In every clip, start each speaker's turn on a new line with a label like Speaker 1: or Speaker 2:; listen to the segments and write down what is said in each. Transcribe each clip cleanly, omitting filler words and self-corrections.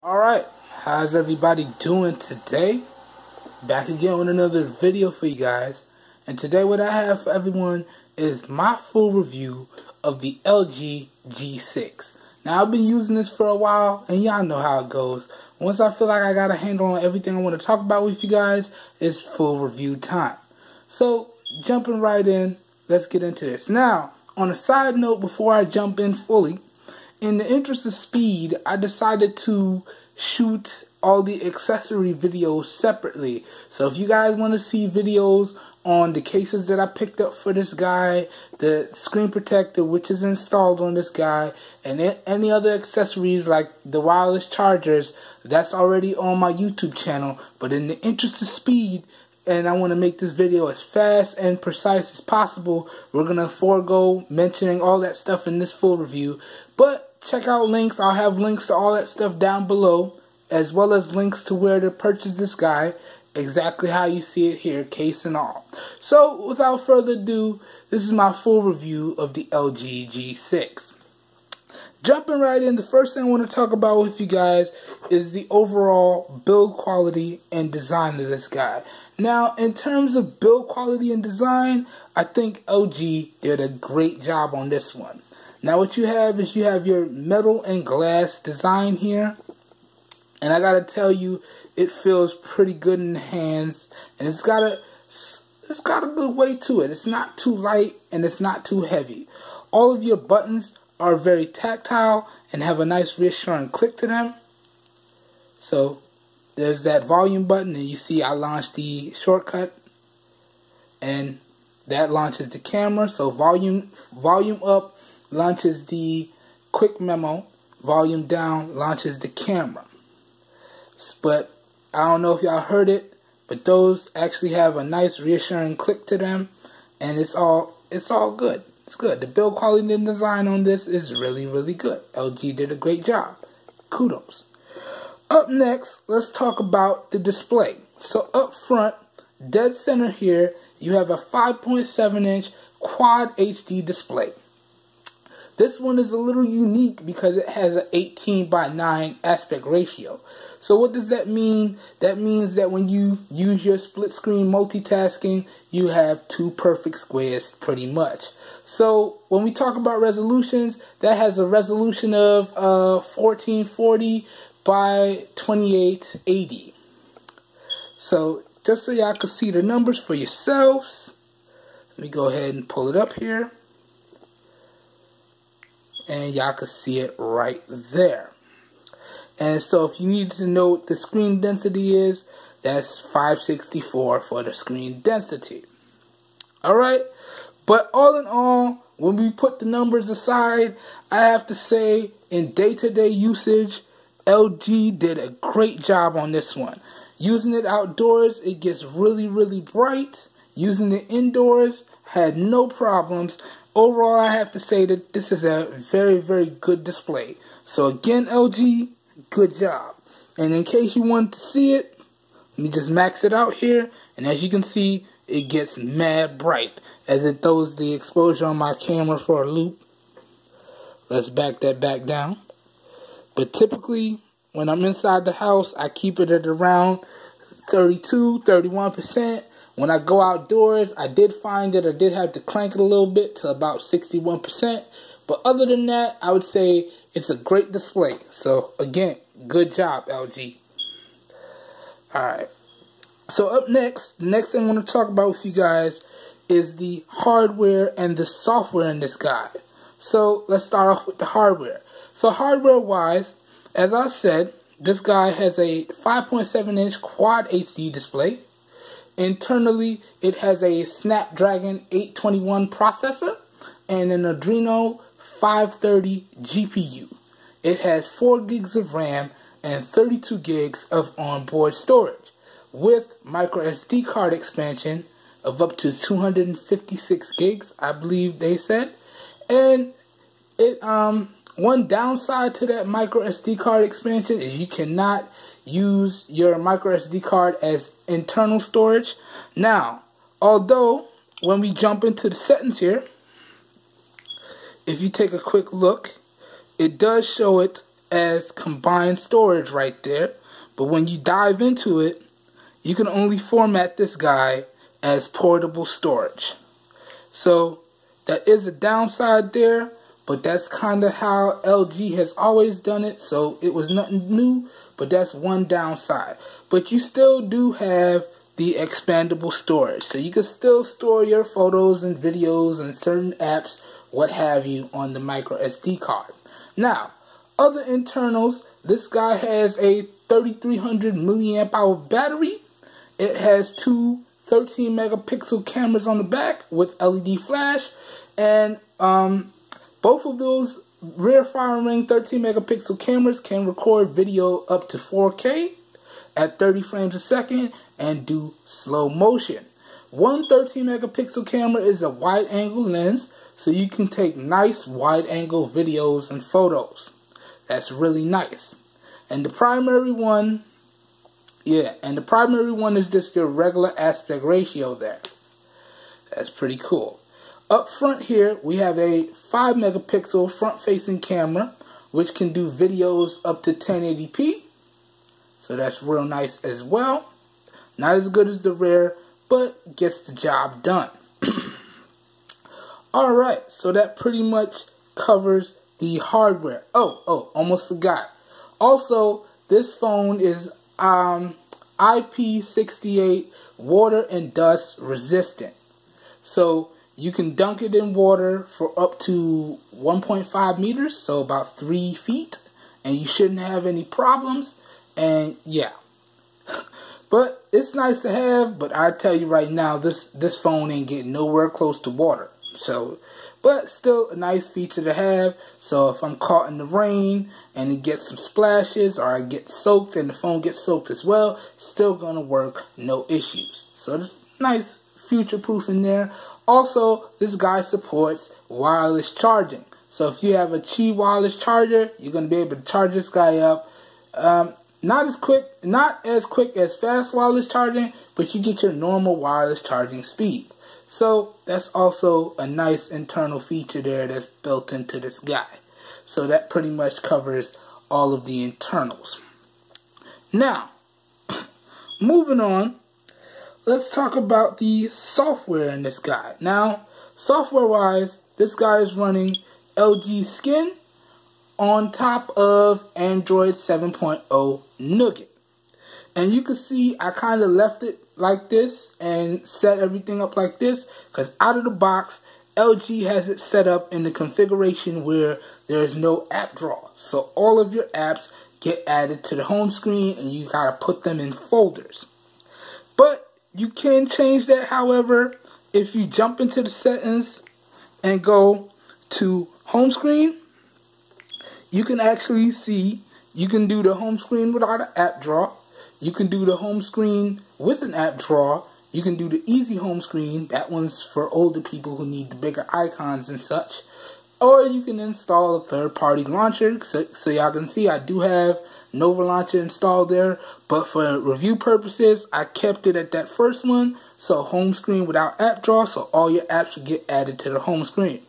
Speaker 1: Alright, how's everybody doing today? Back again with another video for you guys. And today what I have for everyone is my full review of the LG G6. Now I've been using this for a while and y'all know how it goes. Once I feel like I got a handle on everything I want to talk about with you guys, it's full review time. So jumping right in, let's get into this. Now, on a side note before I jump in fully, in the interest of speed, I decided to shoot all the accessory videos separately. So if you guys want to see videos on the cases that I picked up for this guy, the screen protector which is installed on this guy, and any other accessories like the wireless chargers, that's already on my YouTube channel. But in the interest of speed, and I want to make this video as fast and precise as possible, we're going to forego mentioning all that stuff in this full review. But check out links. I'll have links to all that stuff down below, as well as links to where to purchase this guy, exactly how you see it here, case and all. So without further ado, this is my full review of the LG G6. Jumping right in, the first thing I want to talk about with you guys is the overall build quality and design of this guy. Now, in terms of build quality and design, I think LG did a great job on this one. Now, what you have is you have your metal and glass design here. And I gotta tell you, it feels pretty good in the hands. And it's got a good weight to it. It's not too light and it's not too heavy. All of your buttons are very tactile and have a nice reassuring click to them. So there's that volume button, and you see I launched the shortcut, and that launches the camera. So volume up launches the quick memo, volume down launches the camera. But I don't know if y'all heard it, but those actually have a nice reassuring click to them, and it's all good. It's good. The build quality and design on this is really, really good. LG did a great job. Kudos. Up next, let's talk about the display. So up front, dead center here, you have a 5.7-inch Quad HD display. This one is a little unique because it has an 18:9 aspect ratio. So what does that mean? That means that when you use your split screen multitasking, you have two perfect squares pretty much. So when we talk about resolutions, that has a resolution of 1440 by 2880. So just so y'all can see the numbers for yourselves, let me go ahead and pull it up here. And y'all can see it right there. And so if you need to know what the screen density is, that's 564 for the screen density. Alright, but all in all, when we put the numbers aside, I have to say in day-to-day usage, LG did a great job on this one. Using it outdoors, it gets really, really bright. Using it indoors, had no problems. Overall, I have to say that this is a very, very good display. So again, LG, good job. And in case you wanted to see it, let me just max it out here. And as you can see, it gets mad bright as it throws the exposure on my camera for a loop. Let's back that back down. But typically, when I'm inside the house, I keep it at around 31%. When I go outdoors, I did find that I did have to crank it a little bit to about 61%. But other than that, I would say it's a great display. So again, good job, LG. Alright. So up next, the next thing I want to talk about with you guys is the hardware and the software in this guy. So let's start off with the hardware. So hardware-wise, as I said, this guy has a 5.7-inch Quad HD display. Internally, it has a Snapdragon 821 processor and an Adreno 530 GPU. It has 4 gigs of RAM and 32 gigs of onboard storage with micro SD card expansion of up to 256 gigs, I believe they said. And it one downside to that micro SD card expansion is you cannot use your micro SD card as internal storage. Now, although when we jump into the settings here, if you take a quick look, it does show it as combined storage right there. But when you dive into it, you can only format this guy as portable storage. So that is a downside there, but that's kind of how LG has always done it, so it was nothing new, but that's one downside. But you still do have the expandable storage, so you can still store your photos and videos and certain apps, what have you, on the micro SD card. Now, other internals, this guy has a 3300 milliamp hour battery. It has two 13 megapixel cameras on the back with LED flash, and both of those rear firing 13 megapixel cameras can record video up to 4K at 30 frames a second and do slow motion. One 13 megapixel camera is a wide angle lens, so you can take nice wide angle videos and photos. That's really nice. And the primary one, is just your regular aspect ratio there. That's pretty cool. Up front here, we have a 5 megapixel front-facing camera, which can do videos up to 1080p. So that's real nice as well. Not as good as the rear, but gets the job done. Alright, so that pretty much covers the hardware. Oh, almost forgot. Also, this phone is IP68 water and dust resistant. So you can dunk it in water for up to 1.5 meters, so about 3 feet, and you shouldn't have any problems. And yeah, but it's nice to have, but I tell you right now, this phone ain't getting nowhere close to water. So, but still a nice feature to have. So if I'm caught in the rain and it gets some splashes, or I get soaked and the phone gets soaked as well, still gonna work, no issues. So it's nice future proof in there. Also, this guy supports wireless charging. So if you have a Qi wireless charger, you're gonna be able to charge this guy up. Not as quick as fast wireless charging, but you get your normal wireless charging speed. So that's also a nice internal feature there that's built into this guy. So that pretty much covers all of the internals. Now, moving on, let's talk about the software in this guy. Now, software-wise, this guy is running LG Skin on top of Android 7.0 Nougat. And you can see I kind of left it like this and set everything up like this, because out of the box, LG has it set up in the configuration where there's no app drawer. So all of your apps get added to the home screen and you gotta put them in folders. But you can change that, however, if you jump into the settings and go to home screen, you can actually see you can do the home screen without an app drawer. You can do the home screen with an app drawer. You can do the easy home screen. That one's for older people who need the bigger icons and such. Or you can install a third-party launcher. So y'all can see I do have Nova Launcher installed there. But for review purposes, I kept it at that first one. So home screen without app drawer. So all your apps will get added to the home screen.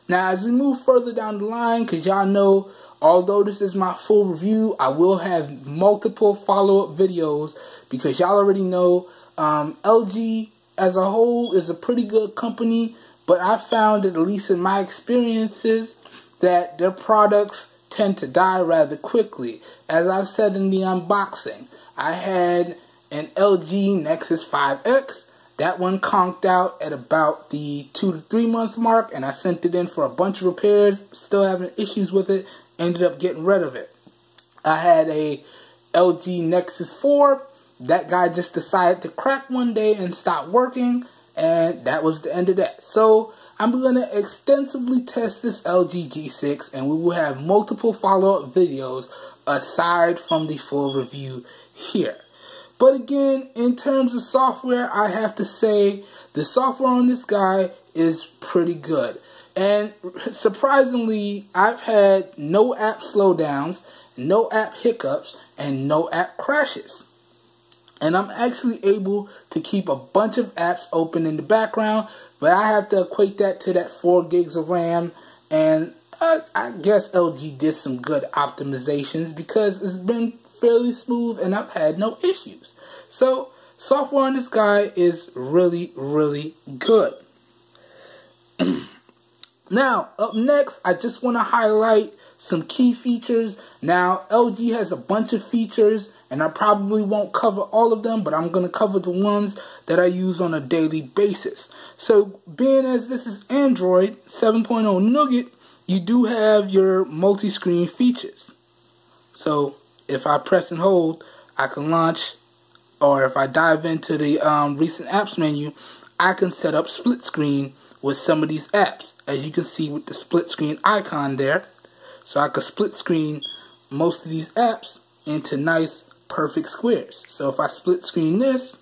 Speaker 1: Now as we move further down the line, because y'all know, although this is my full review, I will have multiple follow-up videos, because y'all already know LG as a whole is a pretty good company, but I found that, at least in my experiences, that their products tend to die rather quickly. As I've said in the unboxing, I had an LG Nexus 5X. That one conked out at about the 2 to 3 month mark, and I sent it in for a bunch of repairs, still having issues with it. Ended up getting rid of it. I had a LG Nexus 4. That guy just decided to crack one day and stop working, and that was the end of that. So I'm going to extensively test this LG G6, and we will have multiple follow-up videos aside from the full review here. But again, in terms of software, I have to say the software on this guy is pretty good. And surprisingly, I've had no app slowdowns, no app hiccups, and no app crashes. And I'm actually able to keep a bunch of apps open in the background, but I have to equate that to that 4 gigs of RAM and I guess LG did some good optimizations because it's been fairly smooth and I've had no issues. So software on this guy is really, really good. Now, up next, I just want to highlight some key features. Now, LG has a bunch of features, and I probably won't cover all of them, but I'm going to cover the ones that I use on a daily basis. So, being as this is Android 7.0 Nougat, you do have your multi-screen features. So, if I press and hold, I can launch, or if I dive into the recent apps menu, I can set up split screen with some of these apps, as you can see with the split screen icon there. So I could split screen most of these apps into nice perfect squares. So if I split screen this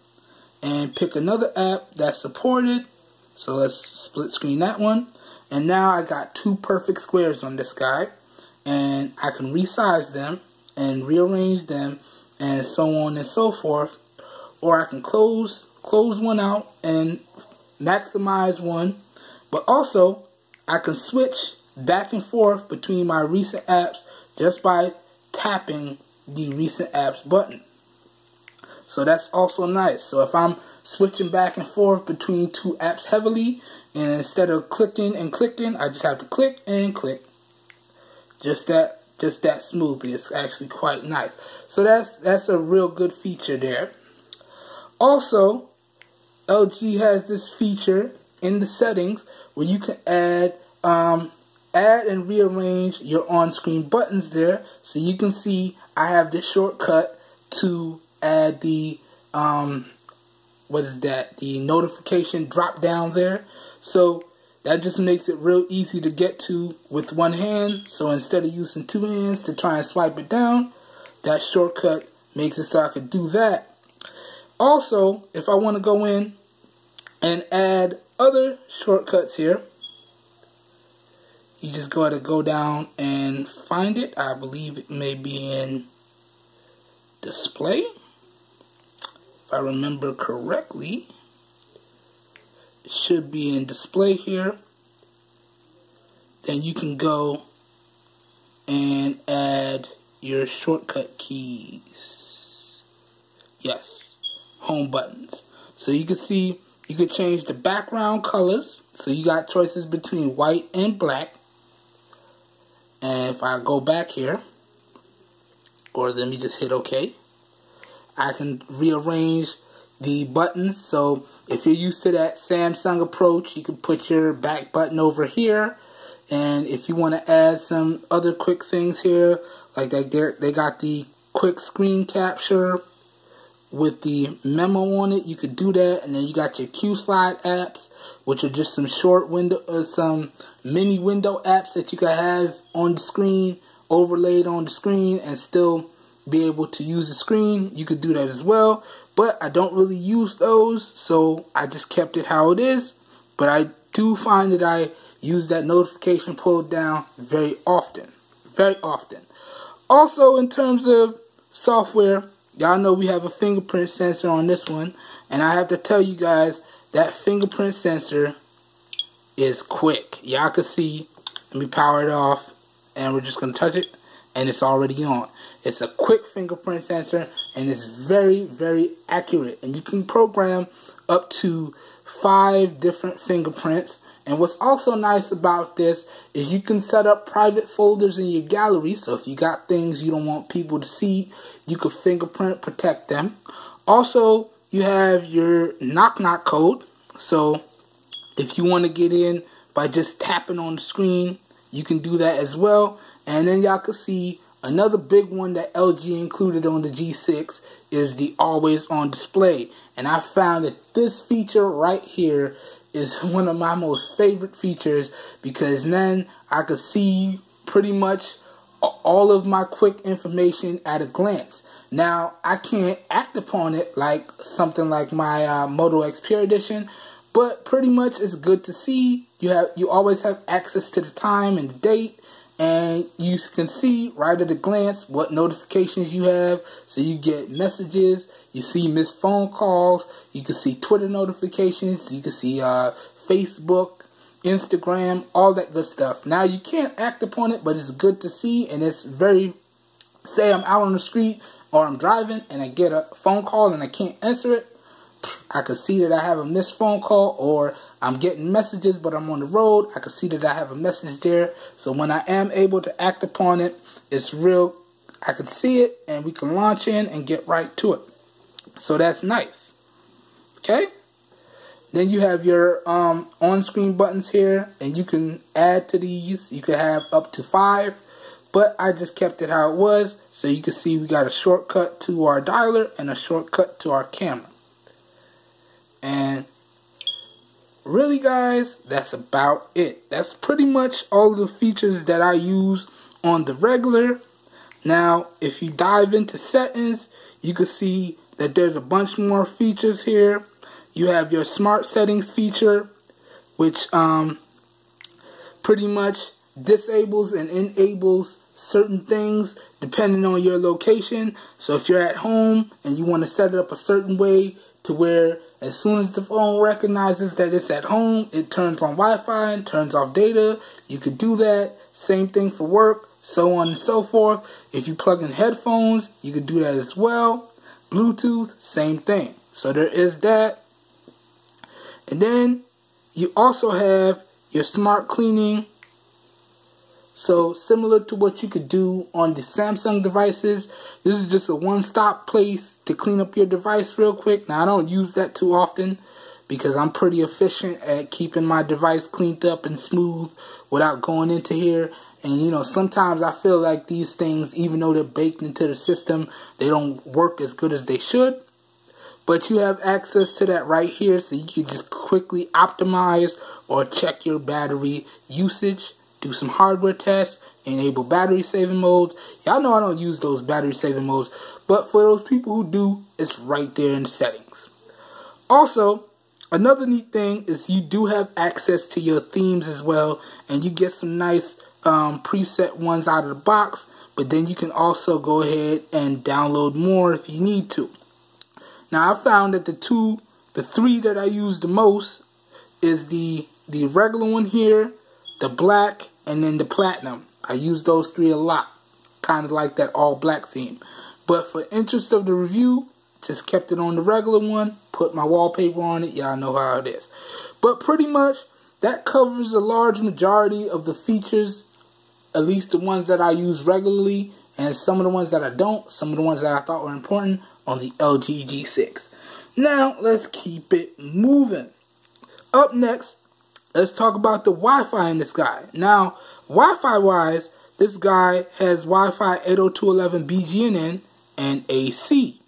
Speaker 1: and pick another app that's supported, so let's split screen that one, and now I got two perfect squares on this guy, and I can resize them and rearrange them and so on and so forth, or I can close one out and maximize one. But also, I can switch back and forth between my recent apps just by tapping the recent apps button. So that's also nice. So if I'm switching back and forth between two apps heavily, and instead of clicking and clicking, I just have to click and click. Just that smoothly. It's actually quite nice. So that's a real good feature there. Also, LG has this feature in the settings where you can add and rearrange your on-screen buttons there. So you can see I have this shortcut to add the the notification drop down there. So that just makes it real easy to get to with one hand. So instead of using two hands to try and swipe it down, that shortcut makes it so I can do that. Also, if I want to go in and add other shortcuts here, you just got to go down and find it. I believe it may be in display, if I remember correctly. It should be in display here. Then you can go and add your shortcut keys. Yes, home buttons. So you can see you could change the background colors. So you got choices between white and black. And if I go back here, or let me just hit OK, I can rearrange the buttons. So if you're used to that Samsung approach, you can put your back button over here. And if you want to add some other quick things here, like they got the quick screen capture with the memo on it, you could do that. And then you got your Q-Slide apps, which are just some short window, some mini window apps that you can have on the screen, overlaid on the screen, and still be able to use the screen. You could do that as well, but I don't really use those, so I just kept it how it is. But I do find that I use that notification pull down very often. Very often. Also, in terms of software, y'all know we have a fingerprint sensor on this one, and I have to tell you guys that fingerprint sensor is quick. Y'all can see, let me power it off, and we're just going to touch it, and it's already on. It's a quick fingerprint sensor, and it's very, very accurate. And you can program up to 5 different fingerprints. And what's also nice about this is you can set up private folders in your gallery. So if you got things you don't want people to see, you can fingerprint protect them. Also, you have your knock-knock code. So if you want to get in by just tapping on the screen, you can do that as well. And then y'all can see another big one that LG included on the G6 is the always on display. And I found that this feature right here is one of my most favorite features, because then I could see pretty much all of my quick information at a glance. Now, I can't act upon it like something like my Moto X Pure Edition, but pretty much it's good to see. You always have access to the time and the date, and you can see right at a glance what notifications you have. So you get messages, you see missed phone calls, you can see Twitter notifications, you can see Facebook, Instagram, all that good stuff. Now, you can't act upon it, but it's good to see, and it's very, say I'm out on the street or I'm driving and I get a phone call and I can't answer it, I can see that I have a missed phone call, or I'm getting messages but I'm on the road. I can see that I have a message there. So when I am able to act upon it, it's real. I can see it and we can launch in and get right to it. So that's nice. Okay. Then you have your on-screen buttons here, and you can add to these. You can have up to 5, but I just kept it how it was. So you can see we got a shortcut to our dialer and a shortcut to our camera. And really, guys, that's about it. That's pretty much all the features that I use on the regular. Now, if you dive into settings, you can see that there's a bunch more features here. You have your smart settings feature, which pretty much disables and enables certain things depending on your location. So if you're at home and you want to set it up a certain way to where as soon as the phone recognizes that it's at home, it turns on Wi-Fi and turns off data, you could do that. Same thing for work, so on and so forth. If you plug in headphones, you could do that as well. Bluetooth, same thing. So there is that. And then you also have your smart cleaning. So similar to what you could do on the Samsung devices, this is just a one-stop place to clean up your device real quick. Now, I don't use that too often because I'm pretty efficient at keeping my device cleaned up and smooth without going into here. And, you know, sometimes I feel like these things, even though they're baked into the system, they don't work as good as they should. But you have access to that right here, so you can just quickly optimize or check your battery usage. Do some hardware tests, enable battery saving modes. Y'all know I don't use those battery saving modes, but for those people who do, it's right there in the settings. Also, another neat thing is you do have access to your themes as well, and you get some nice preset ones out of the box, but then you can also go ahead and download more if you need to. Now, I found that the three that I use the most is the regular one here, the black, and then the platinum. I use those three a lot. Kind of like that all black theme. But for interest of the review, just kept it on the regular one. Put my wallpaper on it. Y'all know how it is. But pretty much, that covers a large majority of the features. At least the ones that I use regularly. And some of the ones that I don't. Some of the ones that I thought were important on the LG G6. Now, let's keep it moving. Up next, let's talk about the Wi-Fi in this guy. Now, Wi-Fi wise, this guy has Wi-Fi 802.11bGNN and AC.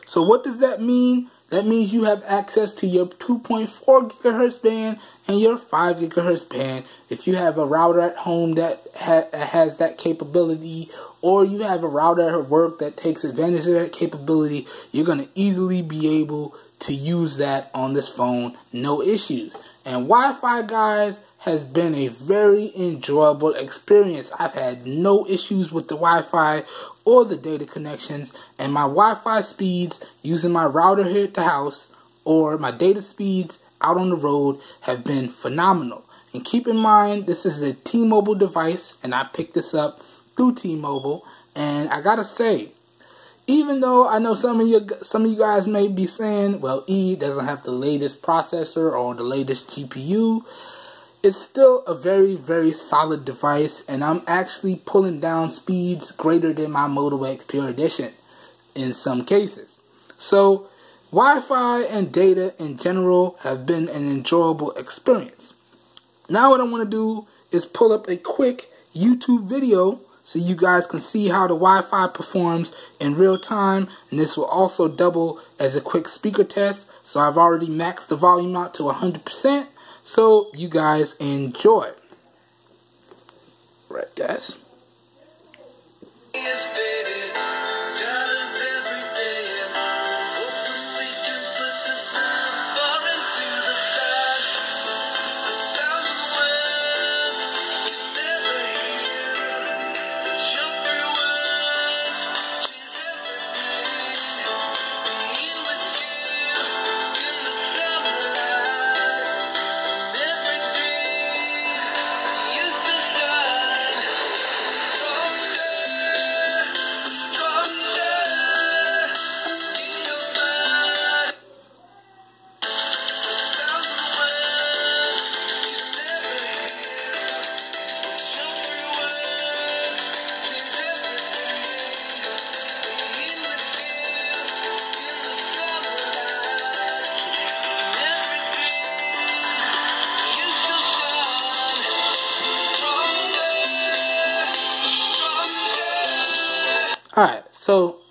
Speaker 1: So what does that mean? That means you have access to your 2.4 gigahertz band and your 5 gigahertz band. If you have a router at home that has that capability, or you have a router at work that takes advantage of that capability, you're going to easily be able to use that on this phone, no issues. And Wi-Fi, guys, has been a very enjoyable experience. I've had no issues with the Wi-Fi or the data connections, and my Wi-Fi speeds using my router here at the house or my data speeds out on the road have been phenomenal. And keep in mind, this is a T-Mobile device, and I picked this up through T-Mobile, and I gotta say, even though I know some of you guys may be saying, well, E doesn't have the latest processor or the latest GPU, it's still a very, very solid device, and I'm actually pulling down speeds greater than my Moto X Pure Edition in some cases. So, Wi-Fi and data in general have been an enjoyable experience. Now what I want to do is pull up a quick YouTube video so you guys can see how the Wi-Fi performs in real time, and this will also double as a quick speaker test. So I've already maxed the volume out to 100%, so you guys enjoy. Right, guys.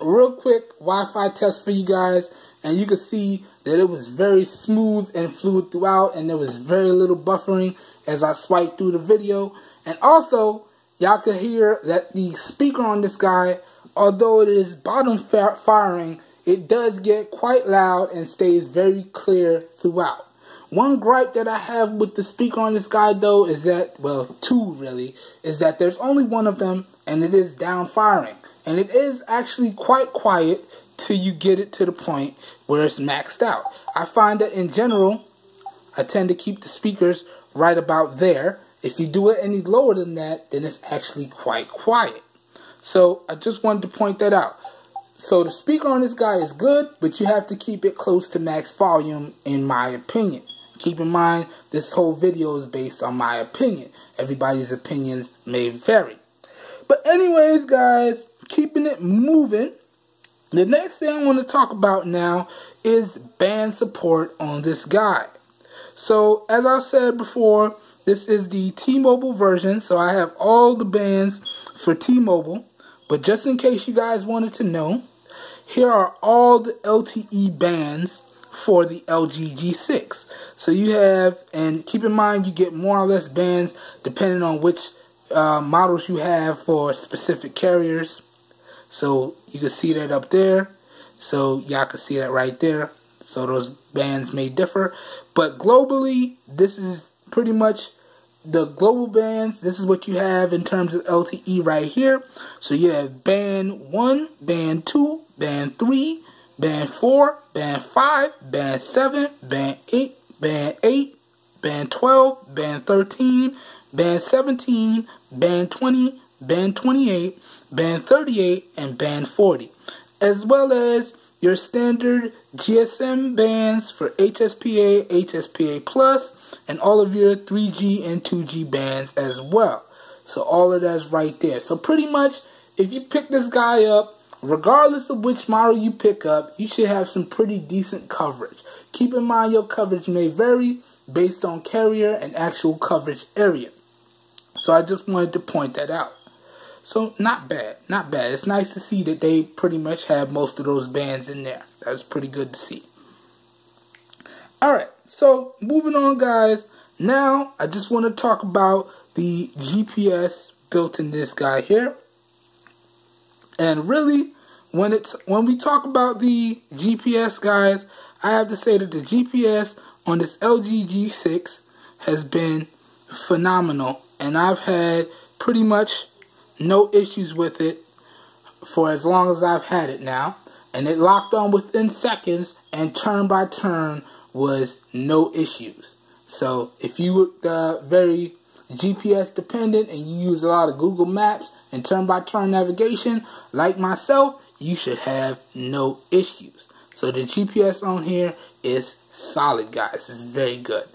Speaker 1: real quick Wi-Fi test for you guys, and you can see that it was very smooth and fluid throughout, and there was very little buffering as I swiped through the video. And also, y'all can hear that the speaker on this guy, although it is bottom firing, it does get quite loud and stays very clear throughout. One gripe that I have with the speaker on this guy though is that, well, two really, is that there's only one of them and it is down firing. And it is actually quite quiet till you get it to the point where it's maxed out. I find that in general, I tend to keep the speakers right about there. If you do it any lower than that, then it's actually quite quiet. So I just wanted to point that out. So the speaker on this guy is good, but you have to keep it close to max volume in my opinion. Keep in mind, this whole video is based on my opinion. Everybody's opinions may vary. But anyways, guys, keeping it moving, the next thing I want to talk about now is band support on this guy. So, as I said before, this is the T-Mobile version, so I have all the bands for T-Mobile. But just in case you guys wanted to know, here are all the LTE bands for the LG G6. So you have, and keep in mind, you get more or less bands depending on which models you have for specific carriers. So you can see that up there. So y'all can see that right there. So those bands may differ. But globally, this is pretty much the global bands. This is what you have in terms of LTE right here. So you have band 1, band 2, band 3, band 4, band 5, band 7, band 8, band 8, band 12, band 13, band 17, band 20, band 28, band 38, and band 40. As well as your standard GSM bands for HSPA, HSPA Plus, and all of your 3G and 2G bands as well. So all of that's right there. So pretty much, if you pick this guy up, regardless of which model you pick up, you should have some pretty decent coverage. Keep in mind your coverage may vary based on carrier and actual coverage area. So I just wanted to point that out. So not bad, not bad. It's nice to see that they pretty much have most of those bands in there. That's pretty good to see. Alright, so moving on, guys. Now I just want to talk about the GPS built in this guy here. And really, when we talk about the GPS, guys, I have to say that the GPS on this LG G6 has been phenomenal, and I've had pretty much no issues with it for as long as I've had it now. And it locked on within seconds, and turn by turn was no issues. So if you very GPS dependent and you use a lot of Google Maps and turn-by-turn navigation, like myself, you should have no issues. So the GPS on here is solid, guys. It's very good.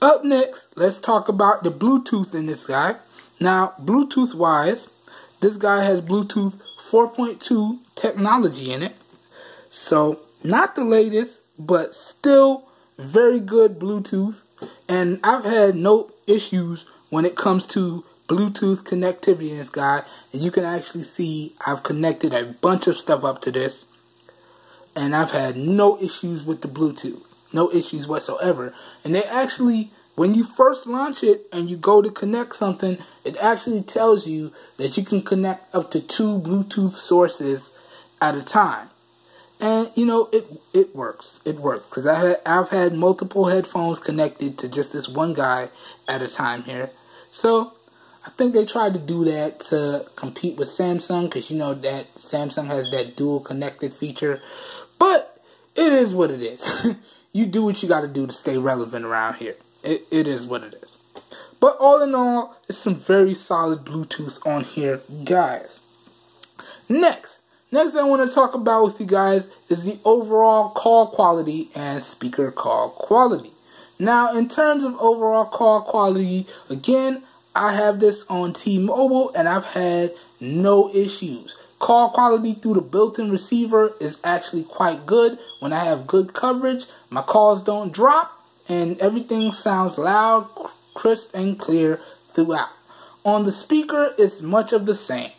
Speaker 1: Up next, let's talk about the Bluetooth in this guy. Now, Bluetooth-wise, this guy has Bluetooth 4.2 technology in it. So, not the latest, but still very good Bluetooth. And I've had no issues when it comes to Bluetooth connectivity in this guy. And you can actually see I've connected a bunch of stuff up to this, and I've had no issues with the Bluetooth. No issues whatsoever. And they actually, when you first launch it and you go to connect something, it actually tells you that you can connect up to 2 Bluetooth sources at a time. And you know, it works. It works, because I've had multiple headphones connected to just this one guy at a time here. So I think they tried to do that to compete with Samsung, because you know that Samsung has that dual connected feature. But it is what it is. You do what you got to do to stay relevant around here. It is what it is. But all in all, it's some very solid Bluetooth on here, guys. Next I want to talk about with you guys is the overall call quality and speaker call quality. Now, in terms of overall call quality, again, I have this on T-Mobile and I've had no issues. Call quality through the built-in receiver is actually quite good. When I have good coverage, my calls don't drop and everything sounds loud, crisp, and clear throughout. On the speaker, it's much of the same.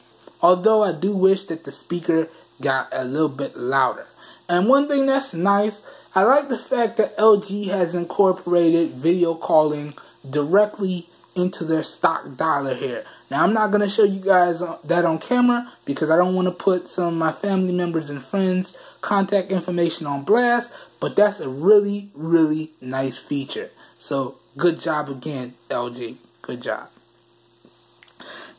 Speaker 1: Although I do wish that the speaker got a little bit louder. And one thing that's nice, I like the fact that LG has incorporated video calling directly into their stock dialer here. Now, I'm not going to show you guys that on camera because I don't want to put some of my family members and friends' contact information on blast, but that's a really, really nice feature. So, good job again, LG. Good job.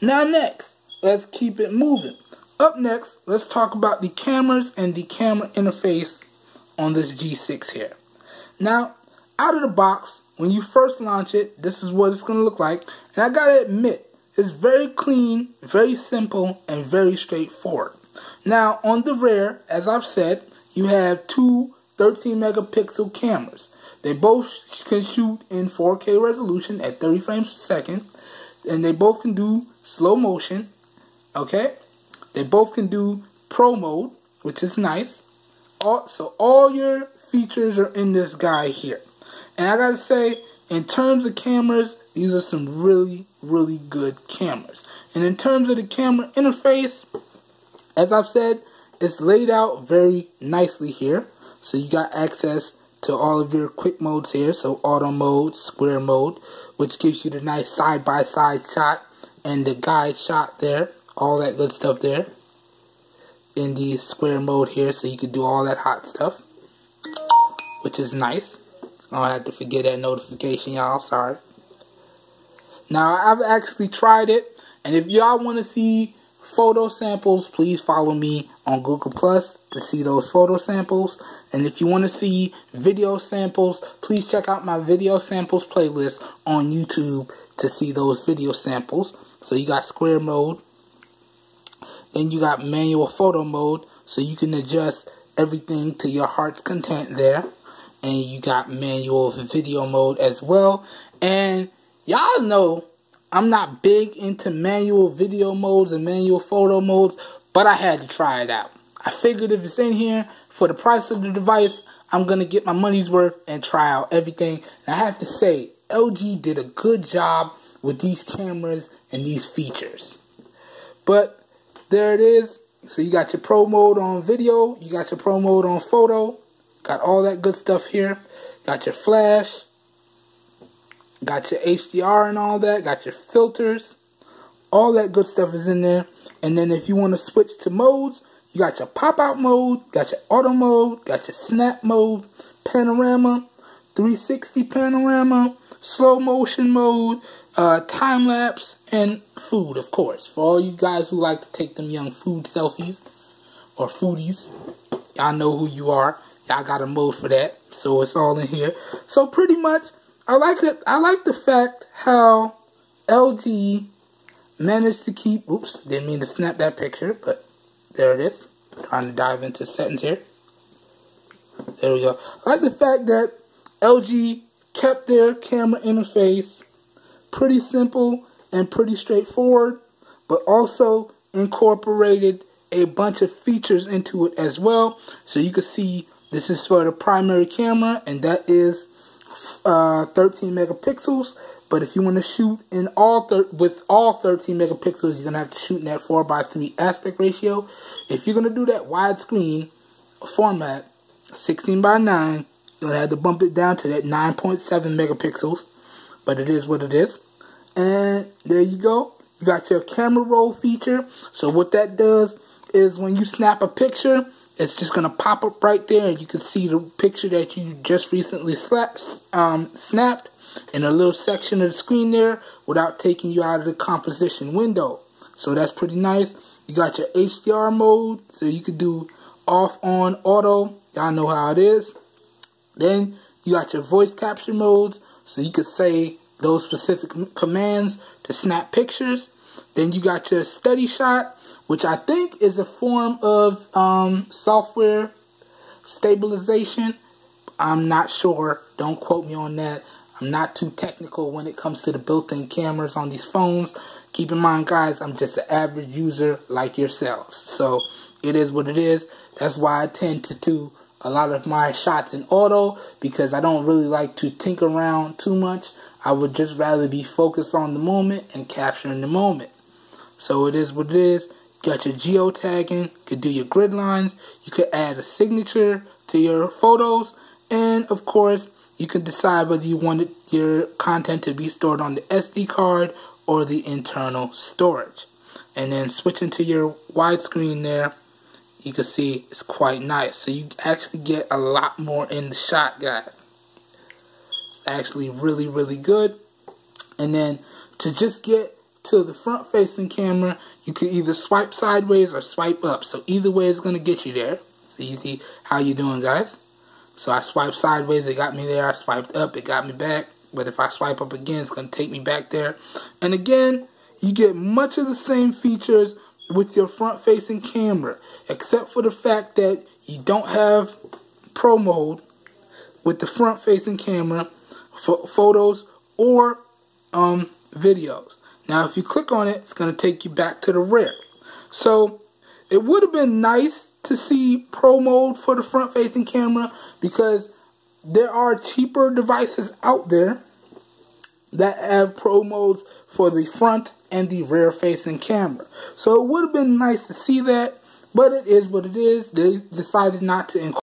Speaker 1: Now, next, let's keep it moving. Up next, let's talk about the cameras and the camera interface on this G6 here. Now, out of the box, when you first launch it, this is what it's going to look like. And I gotta admit, it's very clean, very simple, and very straightforward. Now, on the rear, as I've said, you have two 13 megapixel cameras. They both can shoot in 4K resolution at 30 frames per second. And they both can do slow motion. Okay? They both can do pro mode, which is nice. So all your features are in this guy here. And I gotta say, in terms of cameras, these are some really, really good cameras. And in terms of the camera interface, as I've said, it's laid out very nicely here. So you got access to all of your quick modes here. So auto mode, square mode, which gives you the nice side-by-side shot and the guide shot there. All that good stuff there in the square mode here. So you can do all that hot stuff, which is nice. I had to forget that notification, y'all. Sorry. Now, I've actually tried it. And if y'all want to see photo samples, please follow me on Google Plus to see those photo samples. And if you want to see video samples, please check out my video samples playlist on YouTube to see those video samples. So you got square mode. Then you got manual photo mode. So you can adjust everything to your heart's content there. And you got manual video mode as well. And y'all know I'm not big into manual video modes and manual photo modes, but I had to try it out. I figured if it's in here for the price of the device, I'm going to get my money's worth and try out everything. And I have to say, LG did a good job with these cameras and these features. But there it is. So you got your pro mode on video, you got your pro mode on photo. Got all that good stuff here. Got your flash. Got your HDR and all that. Got your filters. All that good stuff is in there. And then if you want to switch to modes, you got your pop-out mode. Got your auto mode. Got your snap mode. Panorama. 360 panorama. Slow motion mode. Time-lapse. And food, of course. For all you guys who like to take them young food selfies. Or foodies. Y'all know who you are. I got a mode for that, so it's all in here. So pretty much, I like it. I like the fact how LG managed to keep. Oops, didn't mean to snap that picture, but there it is. Trying to dive into settings here. There we go. I like the fact that LG kept their camera interface pretty simple and pretty straightforward, but also incorporated a bunch of features into it as well. So you can see. This is for the primary camera, and that is 13 megapixels. But if you want to shoot in with all 13 megapixels, you're going to have to shoot in that 4:3 aspect ratio. If you're going to do that widescreen format, 16:9, you're going to have to bump it down to that 9.7 megapixels. But it is what it is. And there you go. You got your camera roll feature. So what that does is when you snap a picture, it's just going to pop up right there, and you can see the picture that you just recently snapped in a little section of the screen there without taking you out of the composition window. So that's pretty nice. You got your HDR mode, so you can do off, on, auto. Y'all know how it is. Then you got your voice capture modes, so you can say those specific commands to snap pictures. Then you got your steady shot, which I think is a form of software stabilization. I'm not sure. Don't quote me on that. I'm not too technical when it comes to the built-in cameras on these phones. Keep in mind, guys, I'm just an average user like yourselves. So it is what it is. That's why I tend to do a lot of my shots in auto, because I don't really like to tinker around too much. I would just rather be focused on the moment and capturing the moment. So it is what it is. got your geotagging, you could do your grid lines, you could add a signature to your photos, and of course, you can decide whether you wanted your content to be stored on the SD card or the internal storage. And then switching to your widescreen there, you can see it's quite nice. So you actually get a lot more in the shot, guys. It's actually really, really good. And then to just get to the front-facing camera, you can either swipe sideways or swipe up. So either way is going to get you there. So you see how you doing, guys. So I swiped sideways, it got me there. I swiped up, it got me back. But if I swipe up again, it's going to take me back there. And again, you get much of the same features with your front-facing camera, except for the fact that you don't have Pro Mode with the front-facing camera for photos or videos. Now, if you click on it, it's going to take you back to the rear. So it would have been nice to see Pro Mode for the front-facing camera, because there are cheaper devices out there that have Pro Modes for the front and the rear-facing camera. So it would have been nice to see that, but it is what it is. They decided not to include